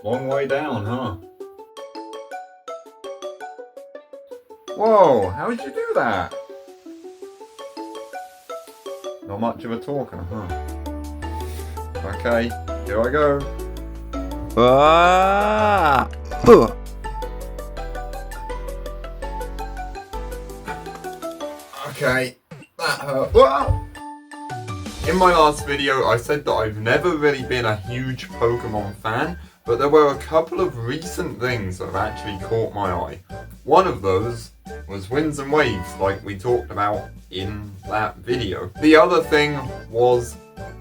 Long way down, huh? Whoa, how did you do that? Not much of a talker, huh? Okay, here I go. Okay, that hurt. Whoa! In my last video, I said that I've never really been a huge Pokemon fan, but there were a couple of recent things that have actually caught my eye. One of those was Winds and Waves, like we talked about in that video. The other thing was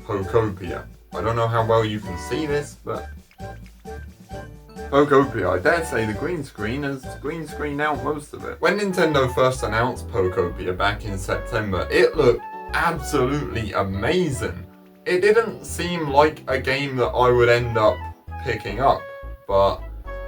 Pokopia. I don't know how well you can see this, but Pokopia, I dare say the green screen has green screened out most of it. When Nintendo first announced Pokopia back in September, it looked absolutely amazing. It didn't seem like a game that I would end up picking up, but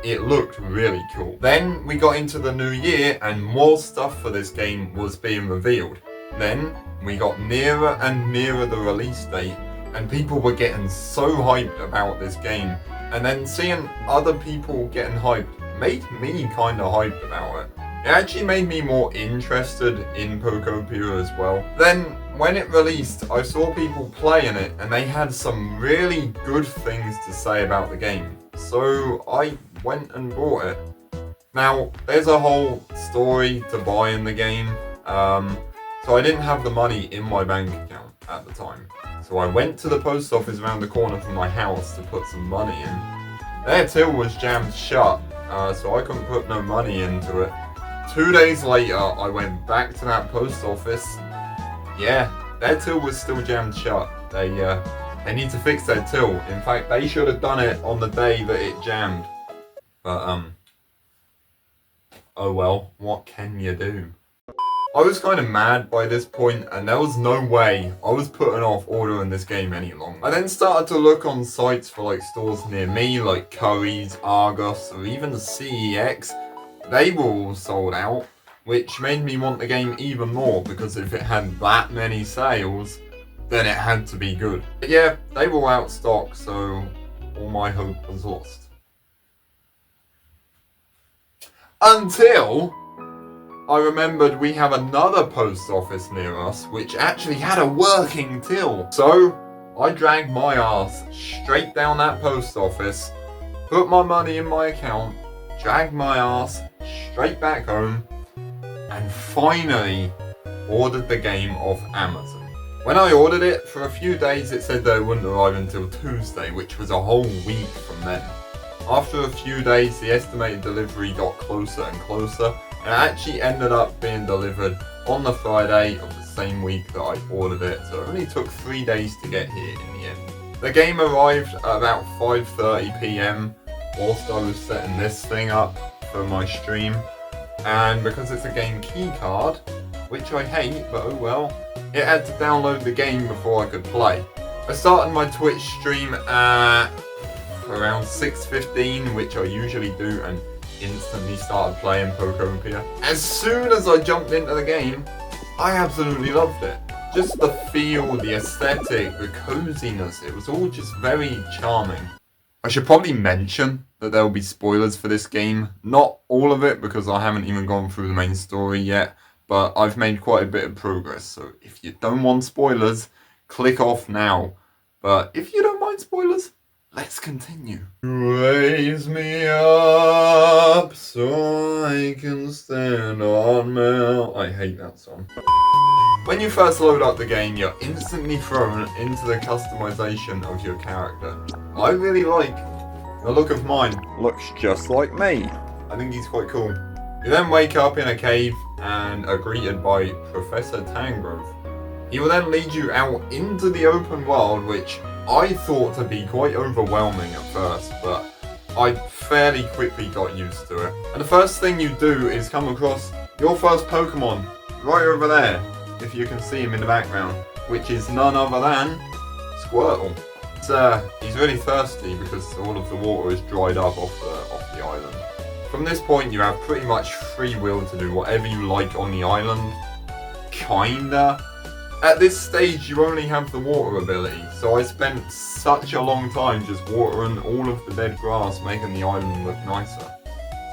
it looked really cool. Then we got into the new year and more stuff for this game was being revealed. Then we got nearer and nearer the release date and people were getting so hyped about this game, and then seeing other people getting hyped made me kinda hyped about it. It actually made me more interested in Pokopia as well. Then, when it released, I saw people playing it and they had some really good things to say about the game. So I went and bought it. Now, there's a whole story to buying the game. So I didn't have the money in my bank account at the time. So I went to the post office around the corner from my house to put some money in. Their till was jammed shut, so I couldn't put no money into it. 2 days later, I went back to that post office. Yeah, their till was still jammed shut. They need to fix their till. In fact, they should have done it on the day that it jammed. But, oh well, what can you do? I was kind of mad by this point, and there was no way I was putting off ordering this game any longer. I then started to look on sites for like stores near me, like Curry's, Argos, or even CEX. They were all sold out, which made me want the game even more, because if it had that many sales, then it had to be good. But yeah, they were out of stock, so all my hope was lost. Until I remembered we have another post office near us which actually had a working till. So I dragged my ass straight down that post office, put my money in my account, dragged my ass straight back home, and finally ordered the game off Amazon. When I ordered it, for a few days it said that it wouldn't arrive until Tuesday, which was a whole week from then. After a few days, the estimated delivery got closer and closer, and it actually ended up being delivered on the Friday of the same week that I ordered it, so it only took 3 days to get here in the end. The game arrived at about 5:30 PM whilst I was setting this thing up for my stream, and because it's a game key card, which I hate, but oh well, it had to download the game before I could play. I started my Twitch stream at around 6:15, which I usually do, and instantly started playing Pokopia. As soon as I jumped into the game, I absolutely loved it. Just the feel, the aesthetic, the coziness, it was all just very charming. I should probably mention that there will be spoilers for this game. Not all of it, because I haven't even gone through the main story yet, but I've made quite a bit of progress, so if you don't want spoilers, click off now. But if you don't mind spoilers, let's continue. Raise me up so I can stand on Mount. I hate that song. When you first load up the game, you're instantly thrown into the customization of your character. I really like the look of mine. Looks just like me. I think he's quite cool. You then wake up in a cave and are greeted by Professor Tangrove. He will then lead you out into the open world, which I thought to be quite overwhelming at first, but I fairly quickly got used to it. And the first thing you do is come across your first Pokemon, right over there, if you can see him in the background, which is none other than Squirtle. He's really thirsty because all of the water is dried up off the island. From this point you have pretty much free will to do whatever you like on the island, kinda. At this stage you only have the water ability, so I spent such a long time just watering all of the dead grass, making the island look nicer.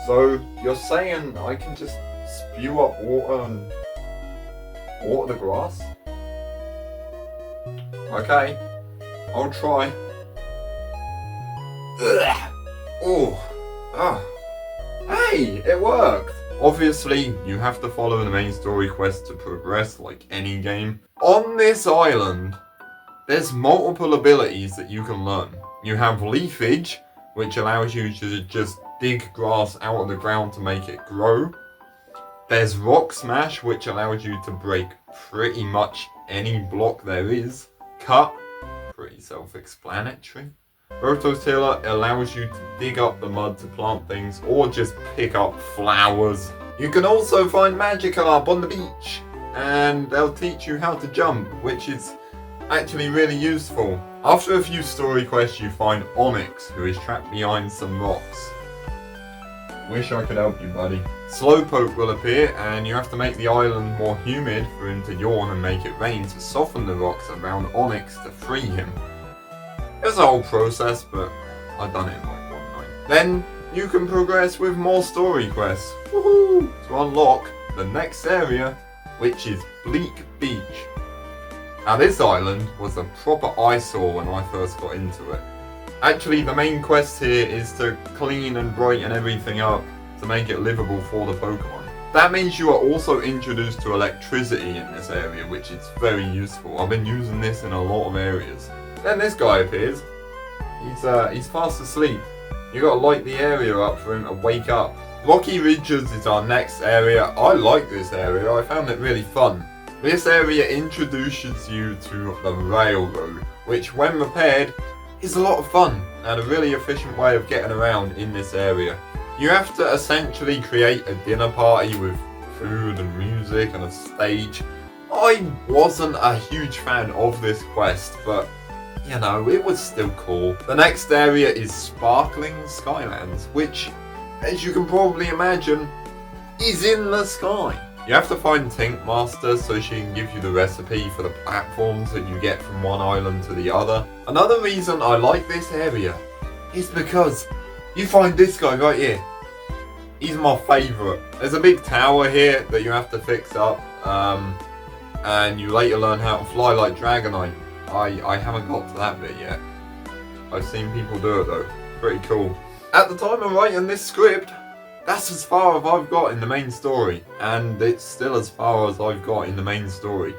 So you're saying I can just spew up water and water the grass? Okay, I'll try. Ugh. Oh, ah. Hey, it worked! Obviously, you have to follow the main story quest to progress like any game. On this island, there's multiple abilities that you can learn. You have leafage, which allows you to just dig grass out of the ground to make it grow. There's rock smash, which allows you to break pretty much any block there is. Cut, pretty self-explanatory. Rototiller allows you to dig up the mud to plant things or just pick up flowers. You can also find Magikarp on the beach and they'll teach you how to jump, which is actually really useful. After a few story quests you find Onyx, who is trapped behind some rocks. Wish I could help you, buddy. Slowpoke will appear and you have to make the island more humid for him to yawn and make it rain to soften the rocks around Onyx to free him. It was a whole process, but I've done it in like one night. Then you can progress with more story quests. Woohoo! To unlock the next area, which is Bleak Beach. Now this island was a proper eyesore when I first got into it. Actually, the main quest here is to clean and brighten everything up to make it livable for the Pokemon. That means you are also introduced to electricity in this area, which is very useful. I've been using this in a lot of areas. Then this guy appears. He's fast asleep. You gotta light the area up for him to wake up. Rocky Ridges is our next area. I like this area. I found it really fun. This area introduces you to the railroad, which when repaired is a lot of fun and a really efficient way of getting around in this area. You have to essentially create a dinner party with food and music and a stage. I wasn't a huge fan of this quest, but you know, it was still cool. The next area is Sparkling Skylands, which, as you can probably imagine, is in the sky. You have to find Tink Master so she can give you the recipe for the platforms that you get from one island to the other. Another reason I like this area is because you find this guy right here. He's my favourite. There's a big tower here that you have to fix up, and you later learn how to fly like Dragonite. I haven't got to that bit yet. I've seen people do it though. Pretty cool. At the time of writing this script, that's as far as I've got in the main story. And it's still as far as I've got in the main story.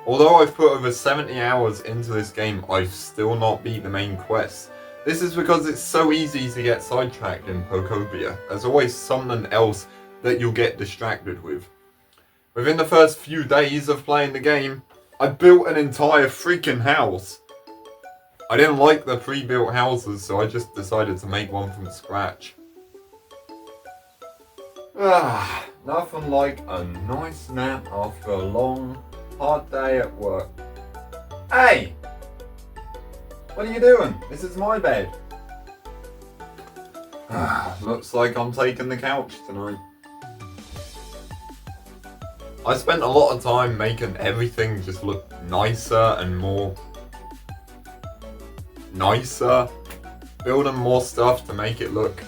Although I've put over 70 hours into this game, I've still not beat the main quest. This is because it's so easy to get sidetracked in Pokopia. There's always something else that you'll get distracted with. Within the first few days of playing the game, I built an entire freaking house. I didn't like the pre-built houses, so I just decided to make one from scratch. Nothing like a nice nap after a long, hard day at work. Hey! What are you doing? This is my bed. Looks like I'm taking the couch tonight. I spent a lot of time making everything just look nicer and more nicer. Building more stuff to make it look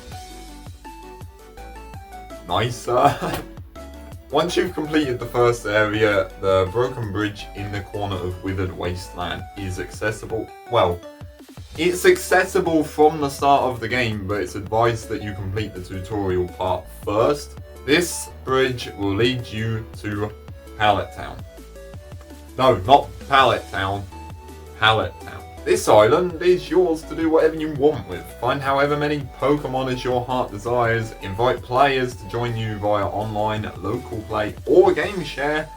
nicer. Once you've completed the first area, the broken bridge in the corner of Withered Wasteland is accessible. Well, it's accessible from the start of the game, but it's advised that you complete the tutorial part first. This bridge will lead you to Pallet Town. No, not Pallet Town. Pallet Town. This island is yours to do whatever you want with. Find however many Pokemon as your heart desires. Invite players to join you via online, local play, or game share.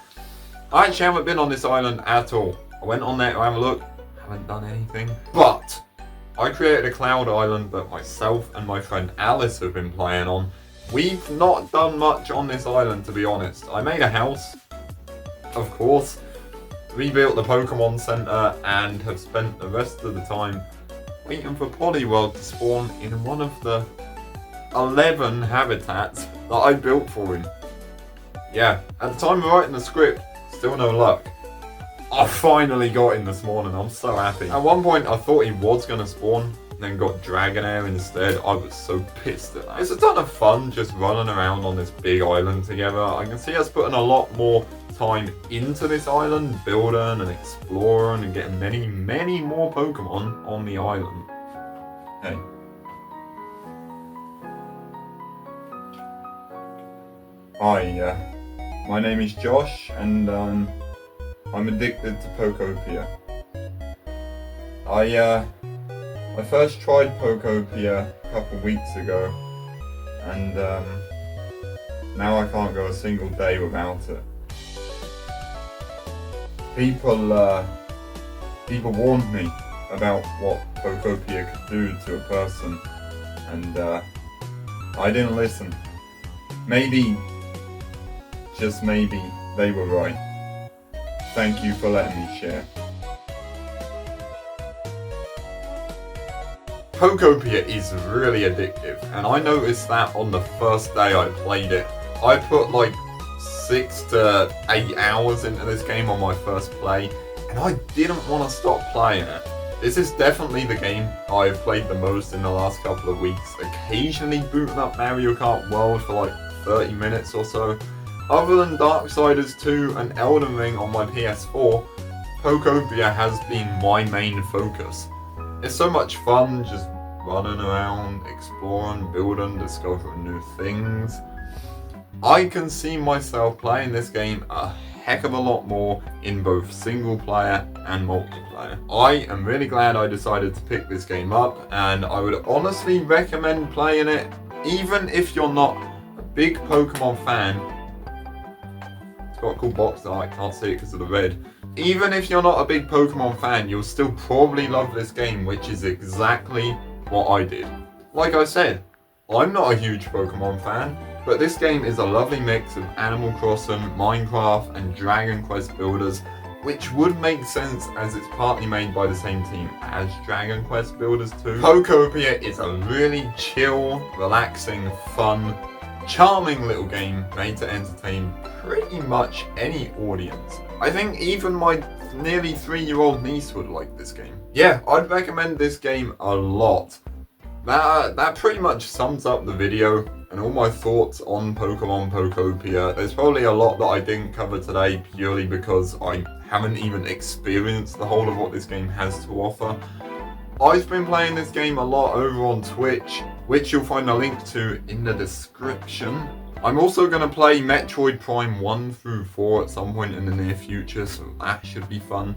I actually haven't been on this island at all. I went on there to have a look. Haven't done anything. But I created a cloud island that myself and my friend Alice have been playing on. We've not done much on this island, to be honest. I made a house, of course, rebuilt the Pokemon Center, and have spent the rest of the time waiting for Poliwhirl to spawn in one of the 11 habitats that I built for him. Yeah, at the time of writing the script, still no luck. I finally got in this morning, I'm so happy. At one point I thought he was going to spawn, then got Dragonair instead. I was so pissed at that. It's a ton of fun just running around on this big island together. I can see us putting a lot more time into this island, building and exploring and getting many more Pokemon on the island. Hey. Hi, my name is Josh and I'm addicted to Pokopia. I first tried Pokopia a couple weeks ago and now I can't go a single day without it. People warned me about what Pokopia could do to a person, and I didn't listen. Maybe, just maybe, they were right. Thank you for letting me share. Pokopia is really addictive, and I noticed that on the first day I played it. I put like 6 to 8 hours into this game on my first play, and I didn't want to stop playing it. This is definitely the game I've played the most in the last couple of weeks, occasionally booting up Mario Kart World for like 30 minutes or so. Other than Darksiders 2 and Elden Ring on my PS4, Pokopia has been my main focus. It's so much fun just running around, exploring, building, discovering new things. I can see myself playing this game a heck of a lot more in both single player and multiplayer. I am really glad I decided to pick this game up, and I would honestly recommend playing it even if you're not a big Pokemon fan. It's got a cool box though, I can't see it because of the red. Even if you're not a big Pokemon fan, you'll still probably love this game, which is exactly what I did. Like I said, I'm not a huge Pokemon fan, but this game is a lovely mix of Animal Crossing, Minecraft and Dragon Quest Builders, which would make sense as it's partly made by the same team as Dragon Quest Builders 2. Pokopia is a really chill, relaxing, fun, charming little game made to entertain pretty much any audience. I think even my nearly 3-year-old niece would like this game. Yeah, I'd recommend this game a lot. That pretty much sums up the video and all my thoughts on Pokemon Pokopia. There's probably a lot that I didn't cover today purely because I haven't even experienced the whole of what this game has to offer. I've been playing this game a lot over on Twitch, which you'll find a link to in the description. I'm also going to play Metroid Prime 1 through 4 at some point in the near future, so that should be fun.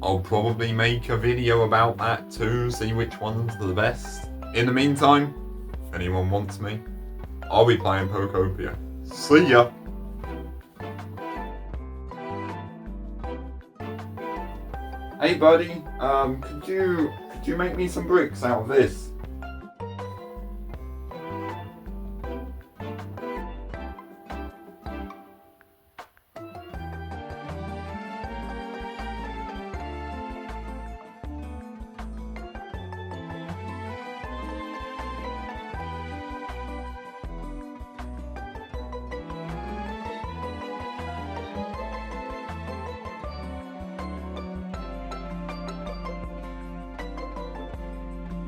I'll probably make a video about that too, see which one's the best. In the meantime, if anyone wants me, I'll be playing Pokopia. See ya! Hey buddy, could you make me some bricks out of this?